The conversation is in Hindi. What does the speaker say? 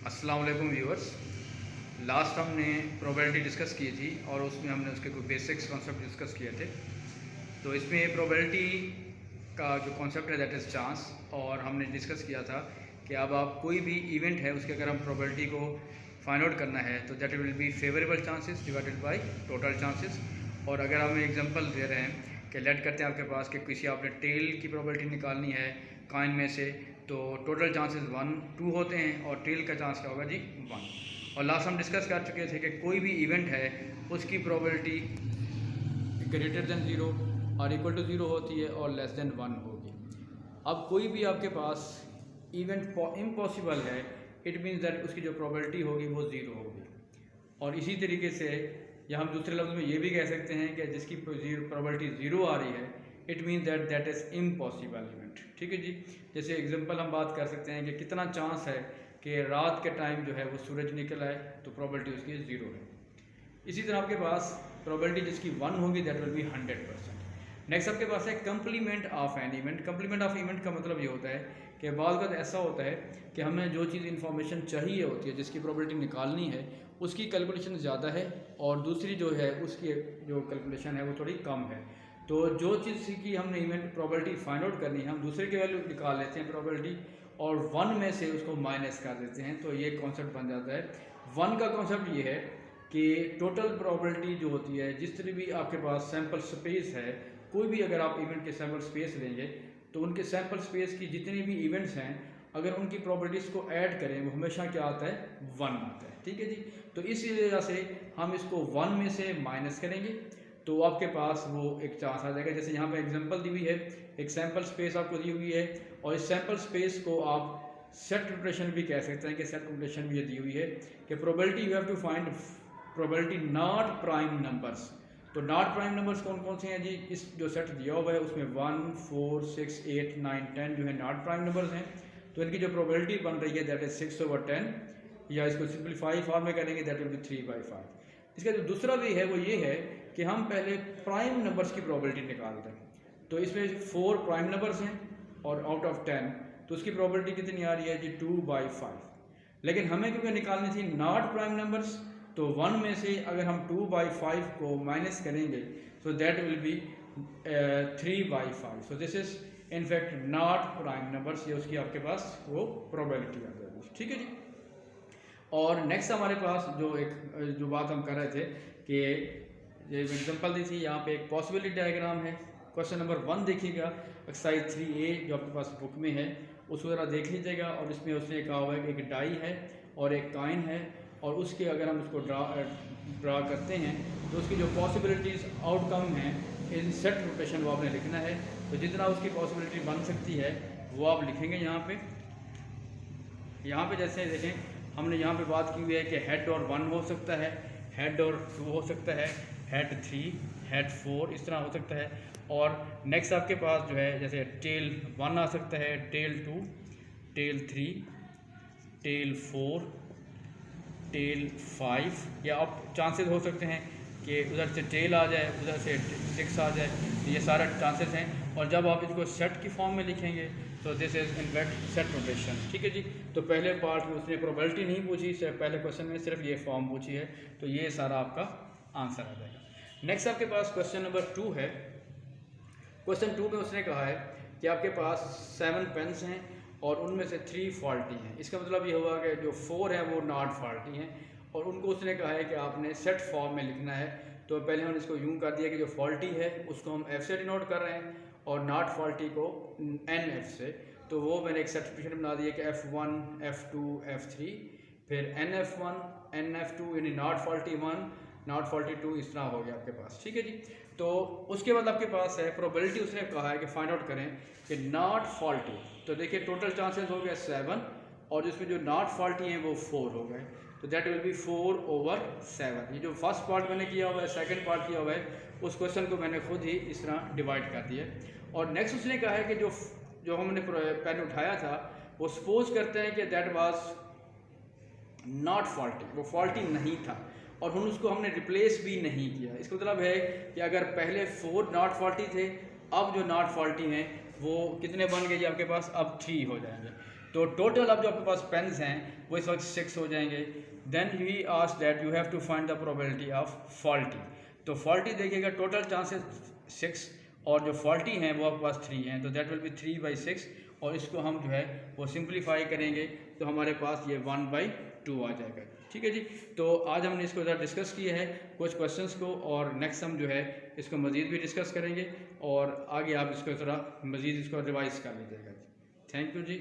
अस्सलाम वालेकुम व्यूअर्स। लास्ट हमने प्रोबेबिलिटी डिस्कस की थी और उसमें हमने उसके कुछ बेसिक्स कॉन्सेप्ट डिस्कस किए थे। तो इसमें प्रोबेबिलिटी का जो कॉन्सेप्ट है दैट इज़ चांस, और हमने डिस्कस किया था कि अब आप कोई भी इवेंट है उसके अगर हम प्रोबेबिलिटी को फाइंड आउट करना है तो that will be favourable chances divided by total chances. और अगर हम एग्जांपल दे रहे हैं कि लेट करते हैं आपके पास कि किसी आपने टेल की प्रोबेबिलिटी निकालनी है कॉइन में से, तो टोटल चांसेस 1-2 होते हैं और टेल का चांस क्या होगा जी 1। और लास्ट हम डिस्कस कर चुके थे कि कोई भी इवेंट है उसकी प्रोबेबिलिटी ग्रेटर देन 0 और इक्वल टू 0 होती है और लेस देन 1 होगी। अब कोई भी आपके पास इवेंट इम्पॉसिबल है, इट मीन्स दैट उसकी जो प्रोबेबिलिटी होगी वो 0 होगी। और इसी तरीके से या हम दूसरे लफ्ज़ में ये भी कह सकते हैं कि जिसकी प्रोबेबिलिटी 0 आ रही है it mean that is impossible event. ठीक है जी। जैसे एग्जांपल हम बात कर सकते हैं कि कितना चांस है कि रात के टाइम जो है वो सूरज निकल आए, तो प्रोबेबिलिटी उसकी 0 है। इसी तरह आपके पास प्रोबेबिलिटी जिसकी 1 होगी दैट विल बी 100%। नेक्स्ट आपके पास है complement of an event. Complement of event का मतलब ये होता है कि बाद वक्त ऐसा होता है कि हमें जो चीज़ इन्फॉर्मेशन चाहिए होती है, जिसकी प्रोबेबिलिटी निकालनी है, उसकी कैलकुलेशन ज़्यादा है और दूसरी जो है उसकी जो कैलकुलेशन है वो थोड़ी कम है। तो जो चीज़ की हमने इवेंट प्रोबेबिलिटी फाइंड आउट करनी है, हम दूसरे की वैल्यू निकाल लेते हैं प्रोबेबिलिटी और 1 में से उसको माइनस कर देते हैं, तो ये कॉन्सेप्ट बन जाता है। 1 का कॉन्सेप्ट ये है कि टोटल प्रोबेबिलिटी जो होती है, जिस तरह भी आपके पास सैम्पल स्पेस है, कोई भी अगर आप इवेंट के सैम्पल स्पेस लेंगे तो उनके सैम्पल स्पेस की जितनी भी इवेंट्स हैं अगर उनकी प्रोबेबिलिटीज़ को ऐड करें वो हमेशा क्या आता है 1 आता है। ठीक है जी। तो इसी वजह से हम इसको 1 में से माइनस करेंगे तो आपके पास वो एक चांस आ जाएगा। जैसे यहाँ पे एग्जांपल दी हुई है, एक सैम्पल स्पेस आपको दी हुई है और इस सैम्पल स्पेस को आप सेट रोटेशन भी कह सकते हैं कि सेट रोटेशन भी ये दी हुई है कि probability you have to find probability not prime numbers. तो नॉट प्राइम नंबर्स कौन कौन से हैं जी? इस जो सेट दिया हुआ है उसमें 1, 4, 6, 8, 9, 10 जो है नॉट प्राइम नंबर्स हैं। तो इनकी जो प्रोबेबिलिटी बन रही है दैट इज 6/10, या इसको सिंपलीफाई फॉर्म में करेंगे दैट विल बी 3/5। इसका जो दूसरा वे है वो ये है कि हम पहले प्राइम नंबर्स की प्रोबेबिलिटी निकालते हैं। तो इसमें 4 प्राइम नंबर्स हैं और आउट ऑफ 10 तो उसकी प्रोबेबिलिटी कितनी आ रही है जी 2/5। लेकिन हमें क्योंकि निकालनी थी नॉट प्राइम नंबर्स, तो 1 में से अगर हम 2/5 को माइनस करेंगे so that will be 3/5। So this is in fact not prime numbers, ये उसकी आपके पास वो प्रोबेबिलिटी आ जाएगी। ठीक है जी। और नेक्स्ट हमारे पास जो बात हम कर रहे थे कि ये एग्जांपल दी थी, यहाँ पे एक पॉसिबिलिटी डायग्राम है। क्वेश्चन नंबर 1 देखिएगा, एक्सरसाइज 3A जो आपके पास बुक में है उसको ज़रा देख लीजिएगा। और इसमें उसने कहा हुआ है कि एक डाई है और एक कॉइन है और उसके अगर हम उसको ड्रा करते हैं तो उसकी जो पॉसिबिलिटीज़ आउटकम हैं इन सेट रोटेशन वो आपने लिखना है। तो जितना उसकी पॉसिबिलिटी बन सकती है वो आप लिखेंगे यहाँ पे। जैसे देखें हमने यहाँ पे बात की हुई है कि हेड और 1 हो सकता है, हेड और 2 हो सकता है, हेड 3, हेड 4 इस तरह हो सकता है। और नेक्स्ट आपके पास जो है जैसे टेल 1 आ सकता है, टेल 2, टेल 3, टेल 4, टेल 5, या आप चांसेस हो सकते हैं कि उधर से टेल आ जाए, उधर से 6 आ जाए। तो ये सारे चांसेस हैं। और जब आप इसको सेट की फॉर्म में लिखेंगे तो this is in fact set rotation. ठीक है जी। तो पहले पार्ट में उसने प्रोबेबिलिटी नहीं पूछी, सिर्फ पहले क्वेश्चन में सिर्फ ये फॉर्म पूछी है, तो ये सारा आपका आंसर आ जाएगा। नेक्स्ट आपके पास क्वेश्चन नंबर 2 है। क्वेश्चन 2 में उसने कहा है कि आपके पास 7 पेन्स हैं और उनमें से 3 फॉल्टी हैं। इसका मतलब ये हुआ कि जो 4 हैं वो नॉट फॉल्टी हैं और उनको उसने कहा है कि आपने सेट फॉर्म में लिखना है। तो पहले हमने इसको यूँ कर दिया कि जो फॉल्टी है उसको हम F से डिनोट कर रहे हैं और नॉट फॉल्टी को NF से। तो वो मैंने एक सर्टिफिकेट बना दिया कि F1, F2, F3, फिर NF1, NF2 यानी नॉट फॉल्टी 1, नॉट फॉल्टी 2, इस तरह हो गया आपके पास। ठीक है जी। तो उसके बाद आपके पास है प्रोबेबिलिटी, उसने कहा है कि फाइंड आउट करें कि नॉट फॉल्टी। तो देखिए टोटल चांसेस हो गए 7 और जिसमें जो नॉट फॉल्टी हैं वो 4 हो गए। तो दैट विल बी 4/7। ये जो फर्स्ट पार्ट मैंने किया हुआ है, सेकंड पार्ट किया हुआ है, उस क्वेश्चन को मैंने खुद ही इस तरह डिवाइड कर दिया। और नेक्स्ट उसने कहा है कि जो हमने पेन उठाया था वो सपोज करते हैं कि दैट वाज नॉट फॉल्टी, वो फॉल्टी नहीं था और हम उसको हमने रिप्लेस भी नहीं किया। इसका मतलब है कि अगर पहले 4 नॉट फॉल्टी थे, अब जो नॉट फॉल्टी हैं वो कितने बन गए जी आपके पास? अब 3 हो जाएंगे। तो टोटल अब जो आपके पास पेन्स हैं वो इस वक्त 6 हो जाएंगे। Then he asked that you have to find the probability of faulty. तो फॉल्टी देखिएगा, टोटल चांसेस 6 और जो फॉल्टी हैं वो आपके पास 3 हैं, तो दैट विल बी 3/6 और इसको हम जो है वो सिंप्लीफाई करेंगे तो हमारे पास ये 1/2 आ जाएगा। ठीक है जी, तो आज हमने इसको ज़रा डिस्कस किया है कुछ क्वेश्चंस को, और नेक्स्ट हम जो है इसको मज़ीद भी डिस्कस करेंगे और आगे आप इसको ज़रा मज़ीद इसको रिवाइज़ कर लीजिएगा। Thank you ji.